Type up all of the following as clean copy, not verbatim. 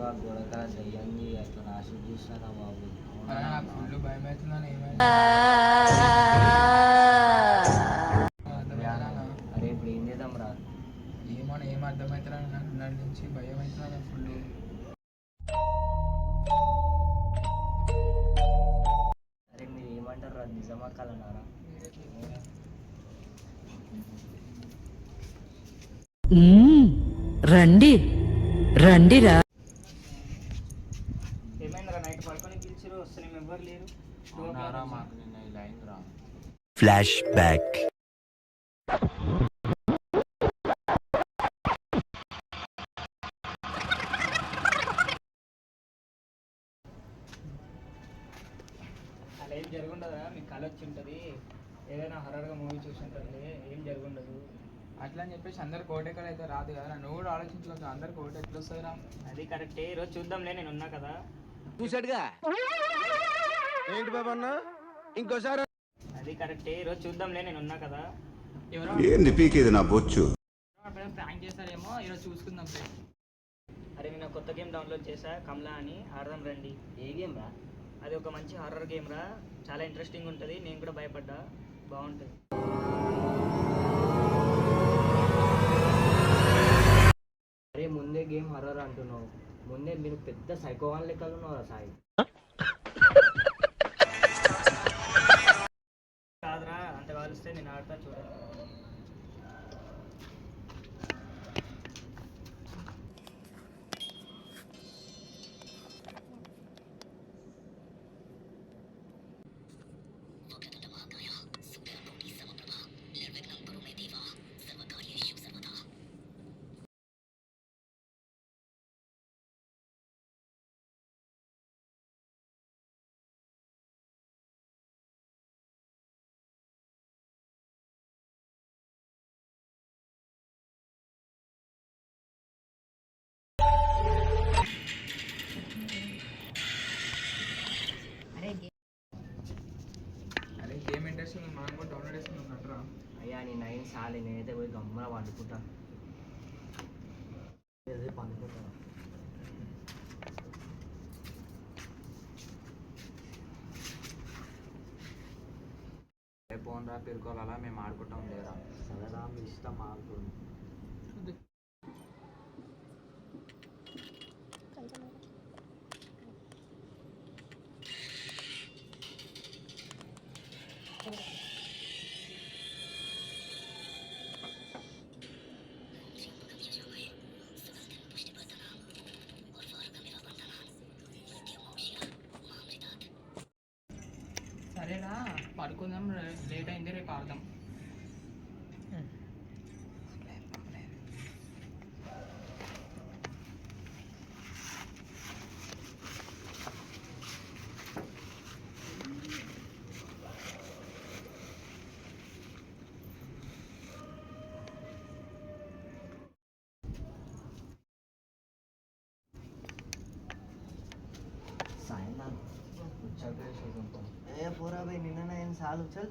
ఆ గోడకాల దయ్యంది అట్లా నాశనం చేసినారా బాబు. నాకు ఫుల్ భయం అవుతుందని అరే ఇప్పుడు ఏం చేద్దాం రా? ఏమన్నా ఏం అర్థమవుతున్నా నన్ను నుంచి భయం అవుతున్నా ఫుల్. అరే మీరు ఏమంటారు రా, నిజమా కలనారా? రండి రండిరా. ఏమైందిరా, నైట్ పడుకొని పిలిచిరు వస్తే ఎవ్వరు లేరు. మాకు నిన్న ఇలా అయిందిరా. Flash back. అలా ఏం జరుగుండదా? మీకు కళ వచ్చి ఉంటుంది, ఏదైనా హర్రర్గా మూవీ చూసి ఉంటుంది, ఏం జరుగుండదు. అట్లా అని చెప్పేసి అందరు కోటెక్కడ అయితే రాదు కదా, నువ్వు కూడా ఆలోచించలేదు అందరు కోట ఎట్లా వస్తుందిరా? అది కరెక్టే, ఈరోజు చూద్దాంలే, నేను ఉన్నా కదా. చూసాడుగా ఏంటి బాబు అన్న, ఇంకోసారి. అది కరెక్టే, ఈరోజు చూద్దాంలే, నేను ఉన్నా కదా. ఏంది పీకేది నా బొచ్చు? ప్రాంక్ చేస్తారేమో, ఈరోజు చూసుకుందాం. అరే నేను కొత్త గేమ్ డౌన్లోడ్ చేశా, కమలా అని, ఆడదాం రండి. ఏ గేమ్ రా? అది ఒక మంచి హారర్ గేమ్ రా, చాలా ఇంట్రెస్టింగ్ ఉంటుంది. నేను కూడా భయపడ్డా, బాగుంటుంది. అరే ముందే గేమ్ హర్రర్ అంటున్నావు, ముందే మీరు పెద్ద సైకోవాన్ లెక్కలు ఉన్నారా సాయి? కాదురా, అంత కాలిస్తే నేను ఆడతా చూడండి. అరే గేమ్ ఇంట్రెస్ట్ మనం కూడా డౌన్లోడ్ చేసుకున్నాం అంటారా? అయ్యా నీ నైన్ సాలి, నేనైతే పోయి గమ్మున పండుకుంటా. పండుకుంటా. రేపు రా పేరుకోవాలా, మేము ఆడుకుంటాం లేరా? సరేరా, మీ ఇష్టం ఆడుతుంది. సరేనా, పడుకుందాం, లేట్ అయింది, రేపు ఆడదాం. ए पूरा भाई निन्ना ना इन साल उछल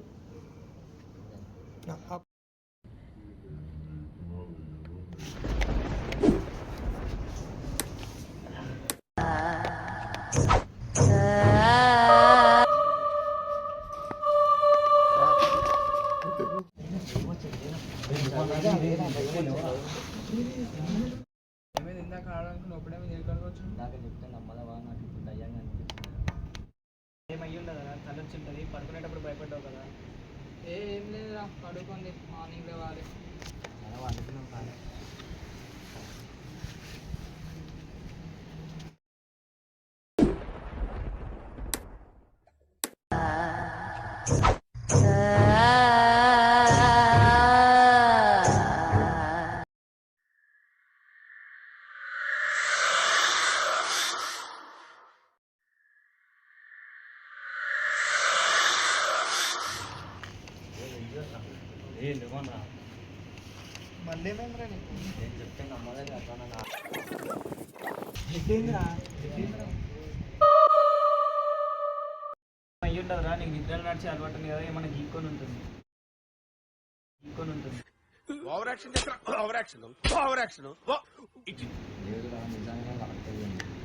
ఇందాక ఆడడానికి ఎప్పుడేమో నేర్చుకోవచ్చు. ఇందాక చెప్తే నమ్మదవా? నాకు ఇప్పుడు దయ్యంగా అనిపిస్తుంది. ఏమయ్యి ఉండదు కదా, తలొచ్చి ఉంటుంది, పడుకునేటప్పుడు భయపడ్డావు కదా. ఏం లేదురా, పడుకుంది, మార్నింగ్ లేవాలి. అలా అనుకున్నాం కానీ మళ్ళీ ఏమైందిరా నీకు? నేను చెప్తే నమ్మలేదు అట్లా. అయ్యి ఉండదురా, నీకు నిద్రలు నడిచే అలవాటు ఉంది కదా, ఏమన్నా గీక్కొని ఉంటుంది. Over action over action over action. లేదురా, నిజంగా కరెక్ట్.